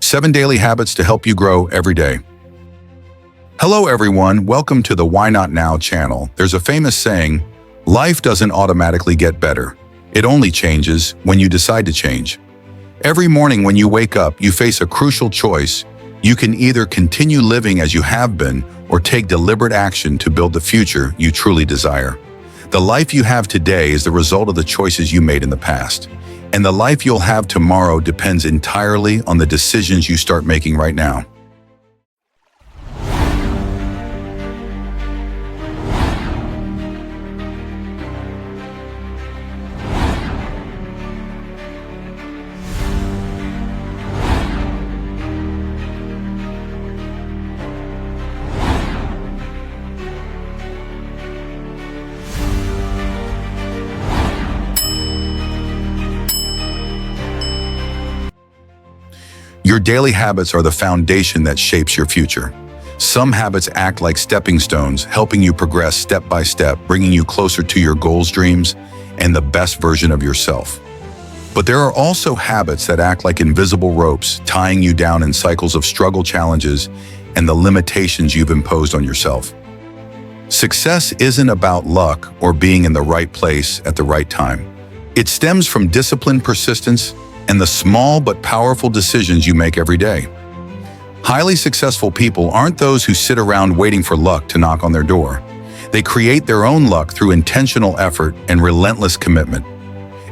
7 daily habits to help you grow every day. Hello everyone, welcome to the Why Not Now channel. There's a famous saying, life doesn't automatically get better. It only changes when you decide to change. Every morning when you wake up, you face a crucial choice. You can either continue living as you have been or take deliberate action to build the future you truly desire. The life you have today is the result of the choices you made in the past. And the life you'll have tomorrow depends entirely on the decisions you start making right now. Your daily habits are the foundation that shapes your future. Some habits act like stepping stones, helping you progress step by step, bringing you closer to your goals, dreams, and the best version of yourself. But there are also habits that act like invisible ropes, tying you down in cycles of struggle, challenges, and the limitations you've imposed on yourself. Success isn't about luck or being in the right place at the right time. It stems from discipline, persistence, and the small but powerful decisions you make every day. Highly successful people aren't those who sit around waiting for luck to knock on their door. They create their own luck through intentional effort and relentless commitment.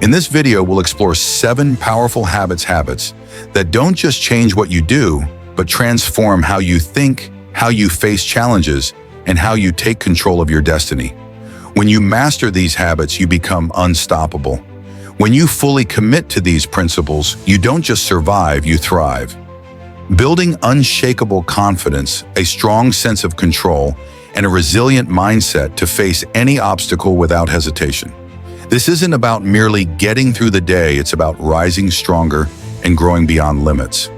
In this video, we'll explore 7 powerful habits that don't just change what you do, but transform how you think, how you face challenges, and how you take control of your destiny. When you master these habits, you become unstoppable. When you fully commit to these principles, you don't just survive, you thrive. Building unshakable confidence, a strong sense of control, and a resilient mindset to face any obstacle without hesitation. This isn't about merely getting through the day, it's about rising stronger and growing beyond limits.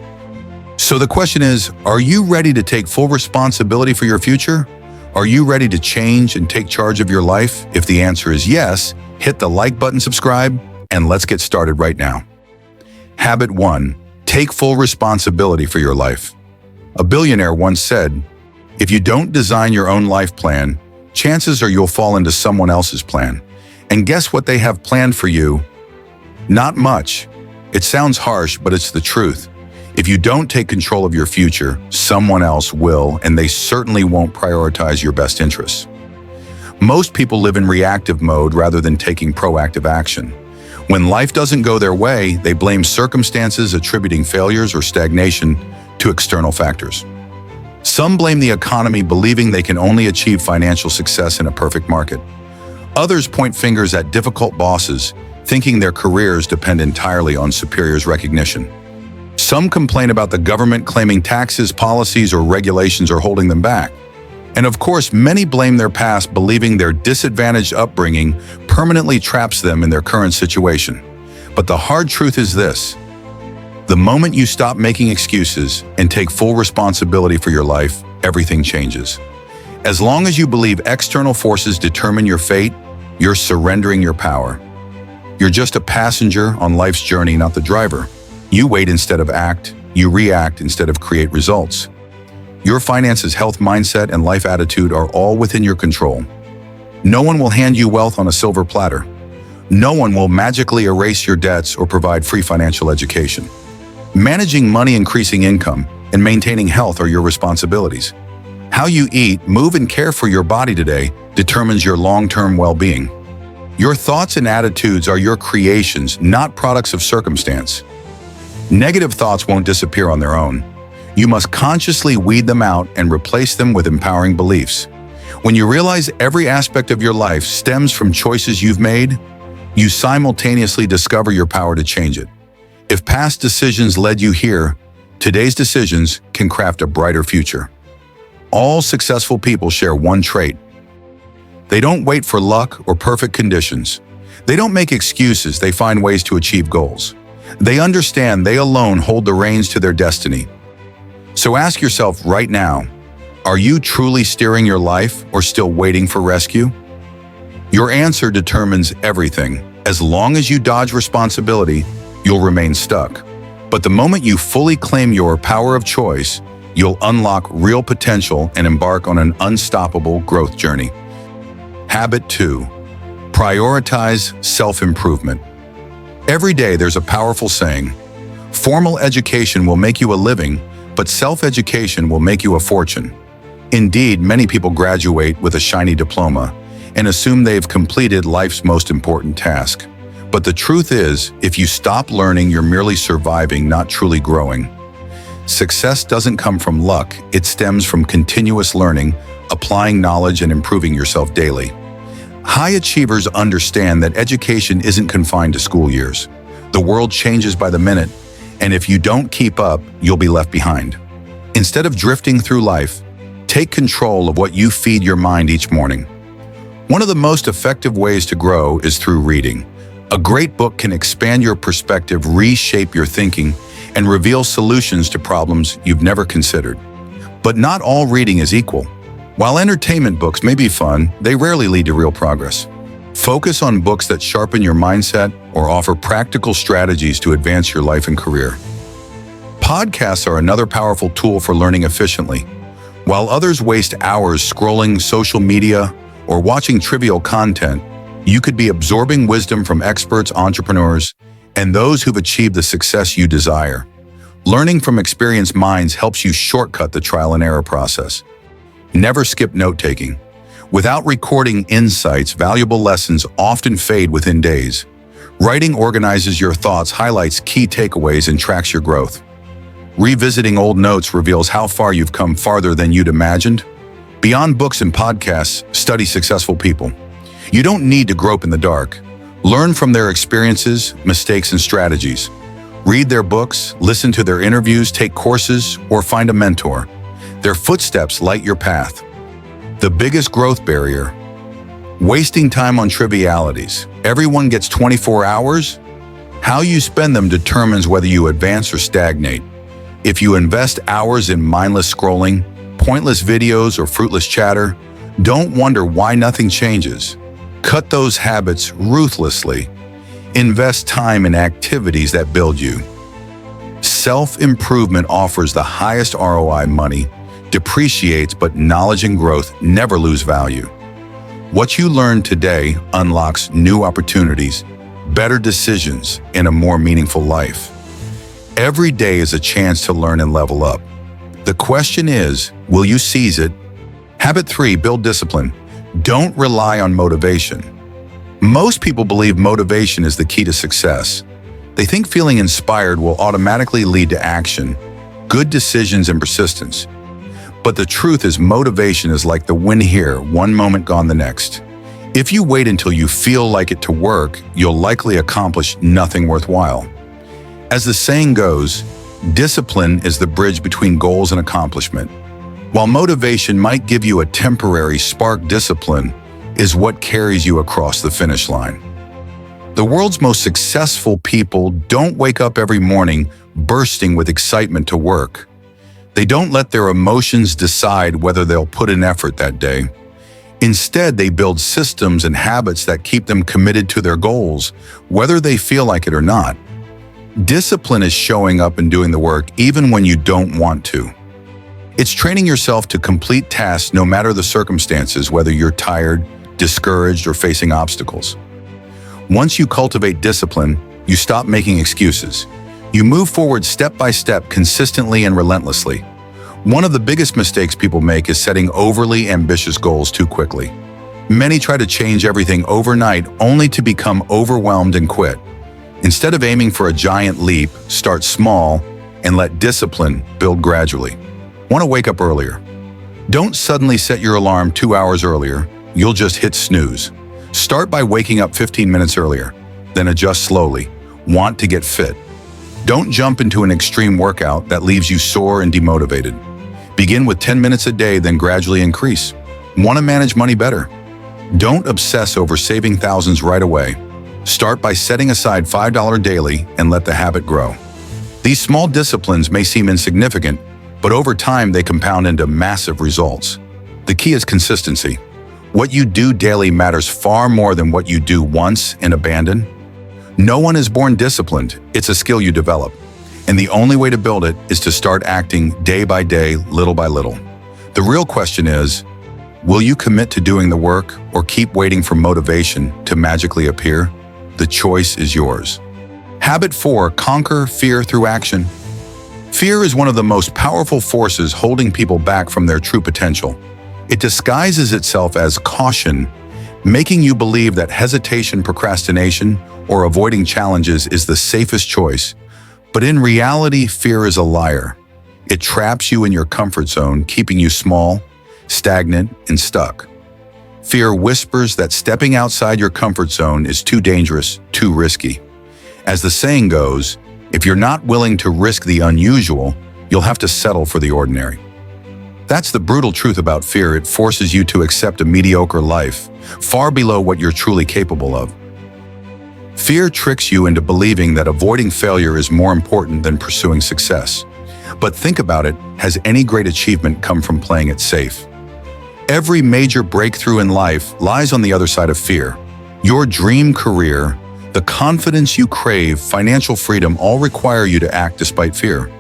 So the question is, are you ready to take full responsibility for your future? Are you ready to change and take charge of your life? If the answer is yes, hit the like button, subscribe, and let's get started right now. Habit 1. Take full responsibility for your life. A billionaire once said, if you don't design your own life plan, chances are you'll fall into someone else's plan. And guess what they have planned for you? Not much. It sounds harsh, but it's the truth. If you don't take control of your future, someone else will, and they certainly won't prioritize your best interests. Most people live in reactive mode rather than taking proactive action. When life doesn't go their way, they blame circumstances, attributing failures or stagnation to external factors. Some blame the economy, believing they can only achieve financial success in a perfect market. Others point fingers at difficult bosses, thinking their careers depend entirely on superiors' recognition. Some complain about the government, claiming taxes, policies, or regulations are holding them back. And of course, many blame their past, believing their disadvantaged upbringing permanently traps them in their current situation. But the hard truth is this: the moment you stop making excuses and take full responsibility for your life, everything changes. As long as you believe external forces determine your fate, you're surrendering your power. You're just a passenger on life's journey, not the driver. You wait instead of act. You react instead of create results. Your finances, health, mindset, and life attitude are all within your control. No one will hand you wealth on a silver platter. No one will magically erase your debts or provide free financial education. Managing money, increasing income, and maintaining health are your responsibilities. How you eat, move, and care for your body today determines your long-term well-being. Your thoughts and attitudes are your creations, not products of circumstance. Negative thoughts won't disappear on their own. You must consciously weed them out and replace them with empowering beliefs. When you realize every aspect of your life stems from choices you've made, you simultaneously discover your power to change it. If past decisions led you here, today's decisions can craft a brighter future. All successful people share one trait. They don't wait for luck or perfect conditions. They don't make excuses, they find ways to achieve goals. They understand they alone hold the reins to their destiny. So ask yourself right now, are you truly steering your life or still waiting for rescue? Your answer determines everything. As long as you dodge responsibility, you'll remain stuck. But the moment you fully claim your power of choice, you'll unlock real potential and embark on an unstoppable growth journey. Habit 2. Prioritize self-improvement. Every day there's a powerful saying, formal education will make you a living, but self-education will make you a fortune. Indeed, many people graduate with a shiny diploma and assume they've completed life's most important task. But the truth is, if you stop learning, you're merely surviving, not truly growing. Success doesn't come from luck, it stems from continuous learning, applying knowledge and improving yourself daily. High achievers understand that education isn't confined to school years. The world changes by the minute, and if you don't keep up, you'll be left behind. Instead of drifting through life, take control of what you feed your mind each morning. One of the most effective ways to grow is through reading. A great book can expand your perspective, reshape your thinking, and reveal solutions to problems you've never considered. But not all reading is equal. While entertainment books may be fun, they rarely lead to real progress. Focus on books that sharpen your mindset or offer practical strategies to advance your life and career. Podcasts are another powerful tool for learning efficiently. While others waste hours scrolling social media or watching trivial content, you could be absorbing wisdom from experts, entrepreneurs, and those who've achieved the success you desire. Learning from experienced minds helps you shortcut the trial and error process. Never skip note-taking. Without recording insights, valuable lessons often fade within days. Writing organizes your thoughts, highlights key takeaways, and tracks your growth. Revisiting old notes reveals how far you've come, farther than you'd imagined. Beyond books and podcasts, study successful people. You don't need to grope in the dark. Learn from their experiences, mistakes, and strategies. Read their books, listen to their interviews, take courses, or find a mentor. Their footsteps light your path. The biggest growth barrier: wasting time on trivialities. Everyone gets 24 hours. How you spend them determines whether you advance or stagnate. If you invest hours in mindless scrolling, pointless videos, or fruitless chatter, don't wonder why nothing changes. Cut those habits ruthlessly. Invest time in activities that build you. Self-improvement offers the highest ROI. Money depreciates, but knowledge and growth never lose value. What you learn today unlocks new opportunities, better decisions, and a more meaningful life. Every day is a chance to learn and level up. The question is, will you seize it? Habit 3, build discipline. Don't rely on motivation. Most people believe motivation is the key to success. They think feeling inspired will automatically lead to action, good decisions, and persistence. But the truth is, motivation is like the wind here, one moment gone the next. If you wait until you feel like it to work, you'll likely accomplish nothing worthwhile. As the saying goes, discipline is the bridge between goals and accomplishment. While motivation might give you a temporary spark, discipline is what carries you across the finish line. The world's most successful people don't wake up every morning bursting with excitement to work. They don't let their emotions decide whether they'll put in effort that day. Instead, they build systems and habits that keep them committed to their goals, whether they feel like it or not. Discipline is showing up and doing the work even when you don't want to. It's training yourself to complete tasks no matter the circumstances, whether you're tired, discouraged, or facing obstacles. Once you cultivate discipline, you stop making excuses. You move forward step by step, consistently and relentlessly. One of the biggest mistakes people make is setting overly ambitious goals too quickly. Many try to change everything overnight only to become overwhelmed and quit. Instead of aiming for a giant leap, start small and let discipline build gradually. Want to wake up earlier? Don't suddenly set your alarm 2 hours earlier. You'll just hit snooze. Start by waking up 15 minutes earlier, then adjust slowly. Want to get fit? Don't jump into an extreme workout that leaves you sore and demotivated. Begin with 10 minutes a day, then gradually increase. Want to manage money better? Don't obsess over saving thousands right away. Start by setting aside $5 daily and let the habit grow. These small disciplines may seem insignificant, but over time they compound into massive results. The key is consistency. What you do daily matters far more than what you do once and abandon. No one is born disciplined, it's a skill you develop. And the only way to build it is to start acting day by day, little by little. The real question is, will you commit to doing the work or keep waiting for motivation to magically appear? The choice is yours. Habit 4, conquer fear through action. Fear is one of the most powerful forces holding people back from their true potential. It disguises itself as caution, making you believe that hesitation, procrastination, or avoiding challenges is the safest choice. But in reality, fear is a liar. It traps you in your comfort zone, keeping you small, stagnant, and stuck. Fear whispers that stepping outside your comfort zone is too dangerous, too risky. As the saying goes, if you're not willing to risk the unusual, you'll have to settle for the ordinary. That's the brutal truth about fear. It forces you to accept a mediocre life, far below what you're truly capable of. Fear tricks you into believing that avoiding failure is more important than pursuing success. But think about it, has any great achievement come from playing it safe? Every major breakthrough in life lies on the other side of fear. Your dream career, the confidence you crave, financial freedom all require you to act despite fear.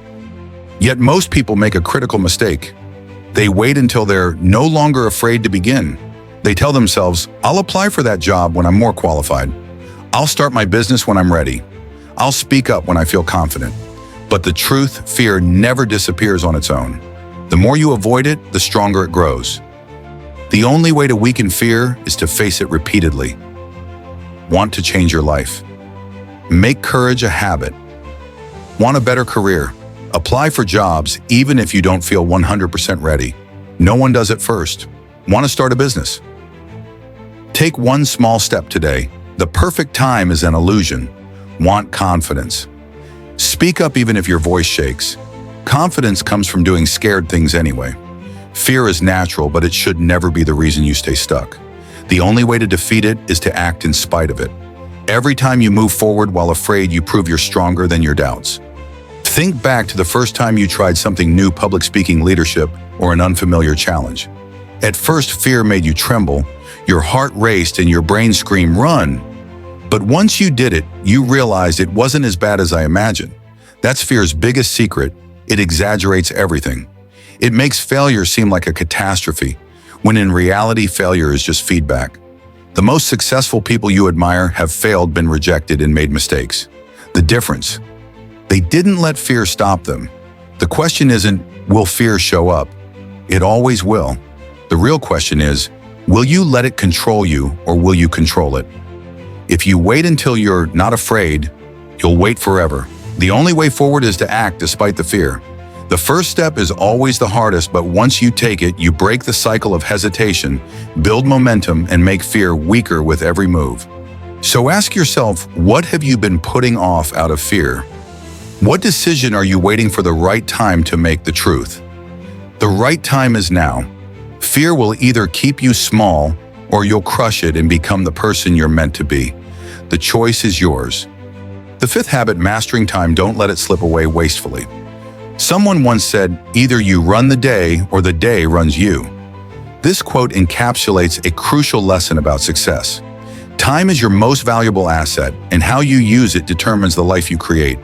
Yet most people make a critical mistake. They wait until they're no longer afraid to begin. They tell themselves, I'll apply for that job when I'm more qualified. I'll start my business when I'm ready. I'll speak up when I feel confident. But the truth, fear never disappears on its own. The more you avoid it, the stronger it grows. The only way to weaken fear is to face it repeatedly. Want to change your life? Make courage a habit. Want a better career? Apply for jobs even if you don't feel 100% ready. No one does it first. Want to start a business? Take one small step today. The perfect time is an illusion. Want confidence? Speak up even if your voice shakes. Confidence comes from doing scared things anyway. Fear is natural, but it should never be the reason you stay stuck. The only way to defeat it is to act in spite of it. Every time you move forward while afraid, you prove you're stronger than your doubts. Think back to the first time you tried something new, public speaking, leadership, or an unfamiliar challenge. At first, fear made you tremble, your heart raced, and your brain screamed, run. But once you did it, you realized it wasn't as bad as I imagined. That's fear's biggest secret. It exaggerates everything. It makes failure seem like a catastrophe, when in reality, failure is just feedback. The most successful people you admire have failed, been rejected, and made mistakes. The difference? They didn't let fear stop them. The question isn't, will fear show up? It always will. The real question is, will you let it control you, or will you control it? If you wait until you're not afraid, you'll wait forever. The only way forward is to act despite the fear. The first step is always the hardest, but once you take it, you break the cycle of hesitation, build momentum, and make fear weaker with every move. So ask yourself, what have you been putting off out of fear? What decision are you waiting for the right time to make? The truth? The right time is now. Fear will either keep you small, or you'll crush it and become the person you're meant to be. The choice is yours. The fifth habit, mastering time. Don't let it slip away wastefully. Someone once said, either you run the day or the day runs you. This quote encapsulates a crucial lesson about success. Time is your most valuable asset, and how you use it determines the life you create.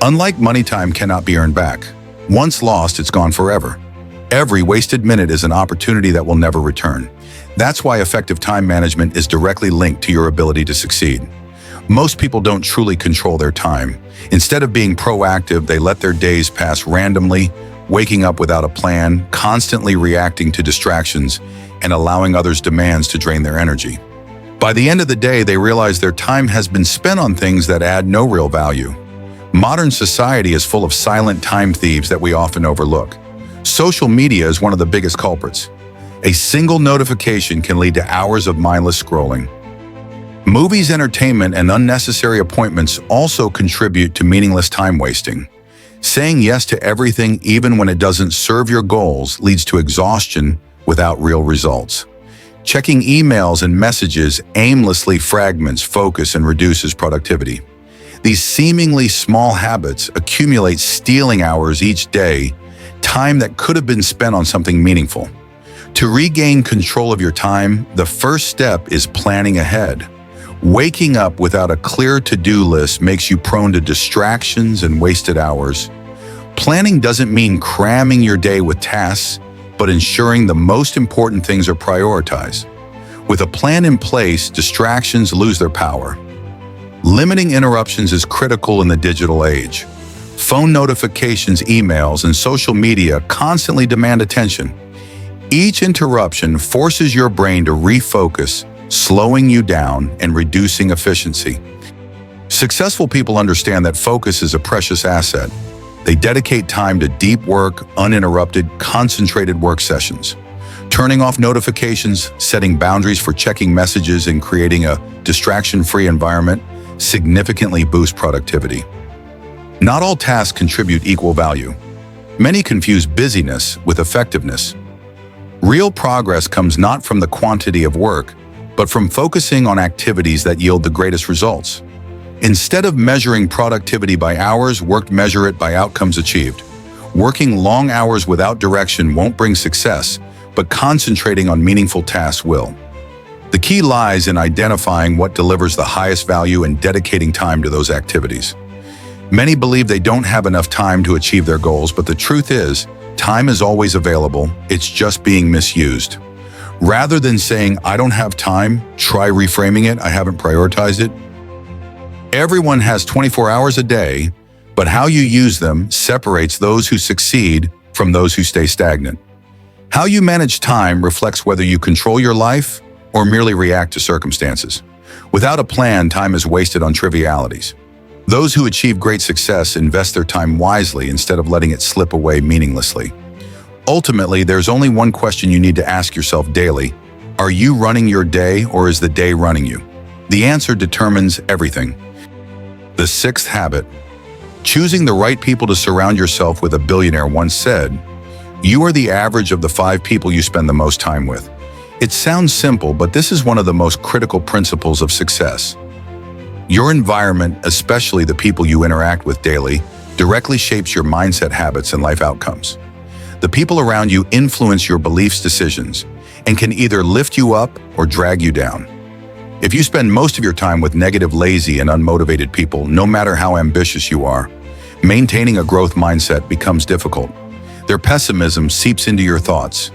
Unlike money, time cannot be earned back. Once lost, it's gone forever. Every wasted minute is an opportunity that will never return. That's why effective time management is directly linked to your ability to succeed. Most people don't truly control their time. Instead of being proactive, they let their days pass randomly, waking up without a plan, constantly reacting to distractions, and allowing others' demands to drain their energy. By the end of the day, they realize their time has been spent on things that add no real value. Modern society is full of silent time thieves that we often overlook. Social media is one of the biggest culprits. A single notification can lead to hours of mindless scrolling. Movies, entertainment, and unnecessary appointments also contribute to meaningless time wasting. Saying yes to everything, even when it doesn't serve your goals, leads to exhaustion without real results. Checking emails and messages aimlessly fragments focus and reduces productivity. These seemingly small habits accumulate, stealing hours each day, time that could have been spent on something meaningful. To regain control of your time, the first step is planning ahead. Waking up without a clear to-do list makes you prone to distractions and wasted hours. Planning doesn't mean cramming your day with tasks, but ensuring the most important things are prioritized. With a plan in place, distractions lose their power. Limiting interruptions is critical in the digital age. Phone notifications, emails, and social media constantly demand attention. Each interruption forces your brain to refocus, slowing you down and reducing efficiency. Successful people understand that focus is a precious asset. They dedicate time to deep work, uninterrupted, concentrated work sessions. Turning off notifications, setting boundaries for checking messages, and creating a distraction-free environment significantly boost productivity. Not all tasks contribute equal value. Many confuse busyness with effectiveness. Real progress comes not from the quantity of work, but from focusing on activities that yield the greatest results. Instead of measuring productivity by hours, measure it by outcomes achieved. Working long hours without direction won't bring success, but concentrating on meaningful tasks will. The key lies in identifying what delivers the highest value and dedicating time to those activities. Many believe they don't have enough time to achieve their goals, but the truth is, time is always available, it's just being misused. Rather than saying, "I don't have time," try reframing it, "I haven't prioritized it." Everyone has 24 hours a day, but how you use them separates those who succeed from those who stay stagnant. How you manage time reflects whether you control your life or merely react to circumstances. Without a plan, time is wasted on trivialities. Those who achieve great success invest their time wisely instead of letting it slip away meaninglessly. Ultimately, there's only one question you need to ask yourself daily. Are you running your day, or is the day running you? The answer determines everything. The sixth habit. Choosing the right people to surround yourself with. A billionaire once said, "You are the average of the 5 people you spend the most time with." It sounds simple, but this is one of the most critical principles of success. Your environment, especially the people you interact with daily, directly shapes your mindset, habits, and life outcomes. The people around you influence your beliefs, decisions, and can either lift you up or drag you down. If you spend most of your time with negative, lazy, and unmotivated people, no matter how ambitious you are, maintaining a growth mindset becomes difficult. Their pessimism seeps into your thoughts.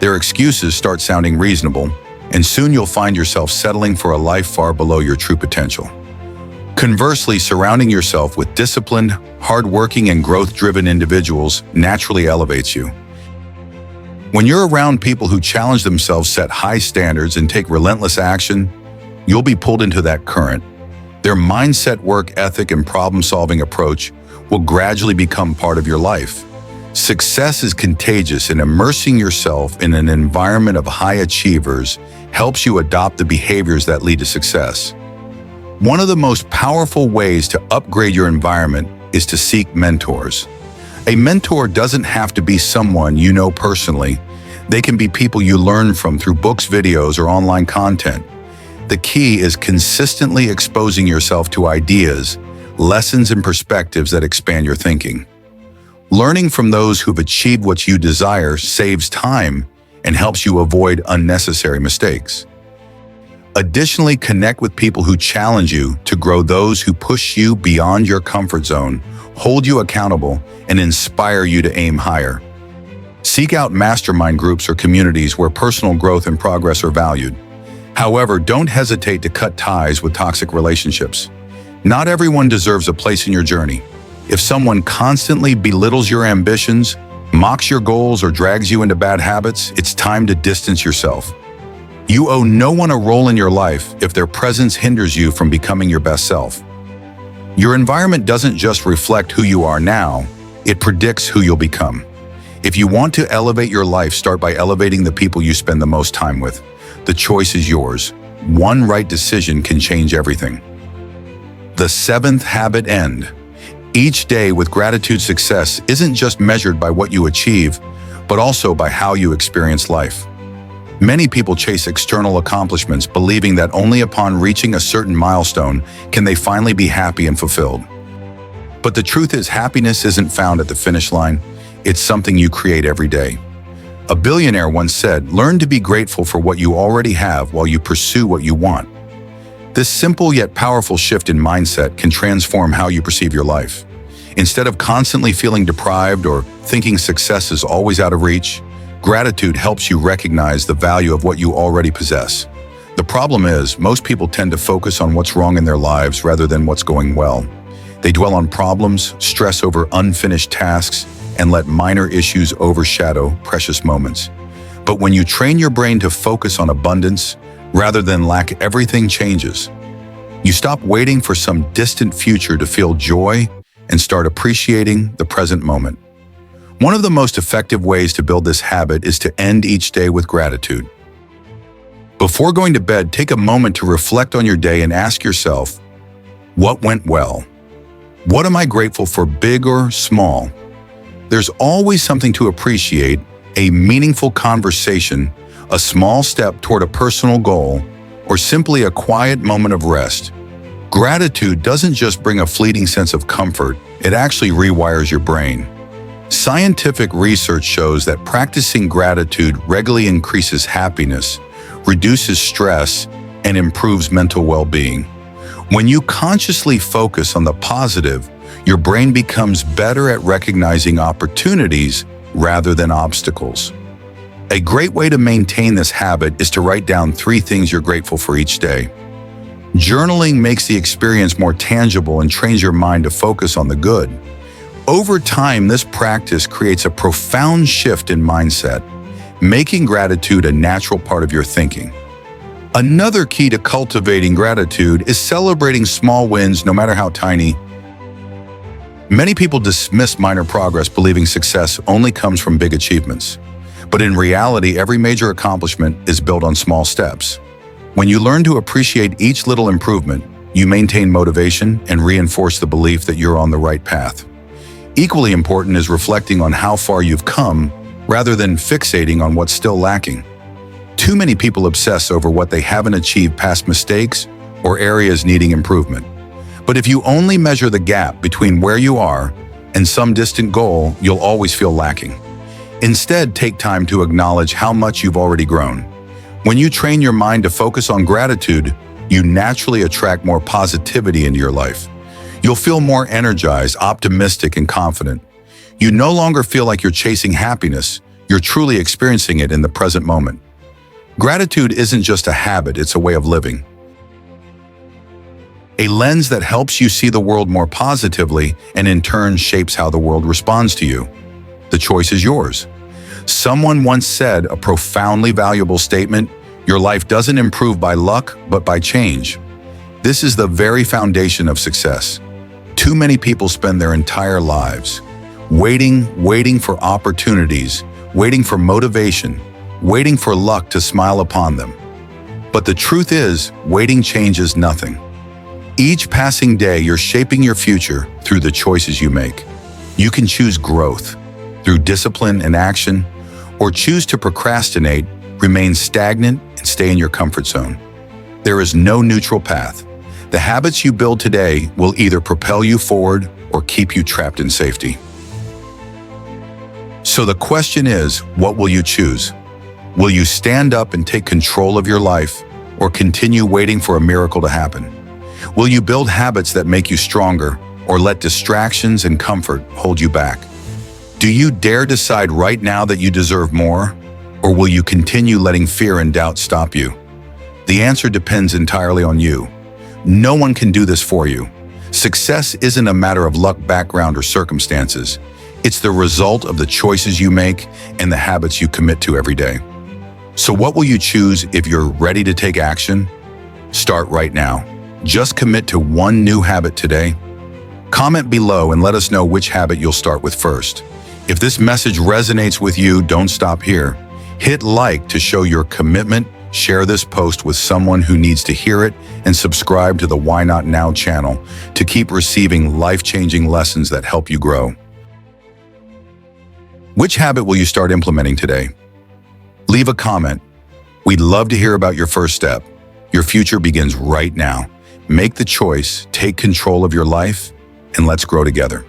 Their excuses start sounding reasonable, and soon you'll find yourself settling for a life far below your true potential. Conversely, surrounding yourself with disciplined, hardworking, and growth-driven individuals naturally elevates you. When you're around people who challenge themselves, set high standards, and take relentless action, you'll be pulled into that current. Their mindset, work ethic, and problem-solving approach will gradually become part of your life. Success is contagious, and immersing yourself in an environment of high achievers helps you adopt the behaviors that lead to success. One of the most powerful ways to upgrade your environment is to seek mentors. A mentor doesn't have to be someone you know personally. They can be people you learn from through books, videos, or online content. The key is consistently exposing yourself to ideas, lessons, and perspectives that expand your thinking. Learning from those who've achieved what you desire saves time and helps you avoid unnecessary mistakes. Additionally, connect with people who challenge you to grow, those who push you beyond your comfort zone, hold you accountable, and inspire you to aim higher. Seek out mastermind groups or communities where personal growth and progress are valued. However, don't hesitate to cut ties with toxic relationships. Not everyone deserves a place in your journey. If someone constantly belittles your ambitions, mocks your goals, or drags you into bad habits, it's time to distance yourself. You owe no one a role in your life if their presence hinders you from becoming your best self. Your environment doesn't just reflect who you are now, it predicts who you'll become. If you want to elevate your life, start by elevating the people you spend the most time with. The choice is yours. One right decision can change everything. The seventh habit. End. Each day with gratitude. Success isn't just measured by what you achieve, but also by how you experience life. Many people chase external accomplishments, believing that only upon reaching a certain milestone can they finally be happy and fulfilled. But the truth is, happiness isn't found at the finish line. It's something you create every day. A billionaire once said, "Learn to be grateful for what you already have while you pursue what you want." This simple yet powerful shift in mindset can transform how you perceive your life. Instead of constantly feeling deprived or thinking success is always out of reach, gratitude helps you recognize the value of what you already possess. The problem is, most people tend to focus on what's wrong in their lives rather than what's going well. They dwell on problems, stress over unfinished tasks, and let minor issues overshadow precious moments. But when you train your brain to focus on abundance rather than lack, everything changes. You stop waiting for some distant future to feel joy and start appreciating the present moment. One of the most effective ways to build this habit is to end each day with gratitude. Before going to bed, take a moment to reflect on your day and ask yourself, what went well? What am I grateful for, big or small? There's always something to appreciate: a meaningful conversation, a small step toward a personal goal, or simply a quiet moment of rest. Gratitude doesn't just bring a fleeting sense of comfort, it actually rewires your brain. Scientific research shows that practicing gratitude regularly increases happiness, reduces stress, and improves mental well-being. When you consciously focus on the positive, your brain becomes better at recognizing opportunities rather than obstacles. A great way to maintain this habit is to write down 3 things you're grateful for each day. Journaling makes the experience more tangible and trains your mind to focus on the good. Over time, this practice creates a profound shift in mindset, making gratitude a natural part of your thinking. Another key to cultivating gratitude is celebrating small wins, no matter how tiny. Many people dismiss minor progress, believing success only comes from big achievements. But in reality, every major accomplishment is built on small steps. When you learn to appreciate each little improvement, you maintain motivation and reinforce the belief that you're on the right path. Equally important is reflecting on how far you've come rather than fixating on what's still lacking. Too many people obsess over what they haven't achieved, past mistakes, or areas needing improvement. But if you only measure the gap between where you are and some distant goal, you'll always feel lacking. Instead, take time to acknowledge how much you've already grown. When you train your mind to focus on gratitude, you naturally attract more positivity into your life. You'll feel more energized, optimistic, and confident. You no longer feel like you're chasing happiness, you're truly experiencing it in the present moment. Gratitude isn't just a habit, it's a way of living. A lens that helps you see the world more positively and in turn shapes how the world responds to you. The choice is yours. Someone once said a profoundly valuable statement: your life doesn't improve by luck, but by change. This is the very foundation of success. Too many people spend their entire lives waiting for opportunities, waiting for motivation, waiting for luck to smile upon them. But the truth is, waiting changes nothing. Each passing day, you're shaping your future through the choices you make. You can choose growth through discipline and action, or choose to procrastinate, remain stagnant, and stay in your comfort zone. There is no neutral path. The habits you build today will either propel you forward or keep you trapped in safety. So the question is, what will you choose? Will you stand up and take control of your life, or continue waiting for a miracle to happen? Will you build habits that make you stronger, or let distractions and comfort hold you back? Do you dare decide right now that you deserve more, or will you continue letting fear and doubt stop you? The answer depends entirely on you. No one can do this for you. Success isn't a matter of luck, background, or circumstances. It's the result of the choices you make and the habits you commit to every day. So what will you choose if you're ready to take action? Start right now. Just commit to one new habit today. Comment below and let us know which habit you'll start with first. If this message resonates with you, don't stop here. Hit like to show your commitment, share this post with someone who needs to hear it, and subscribe to the Why Not Now channel to keep receiving life-changing lessons that help you grow. Which habit will you start implementing today? Leave a comment. We'd love to hear about your first step. Your future begins right now. Make the choice, take control of your life, and let's grow together.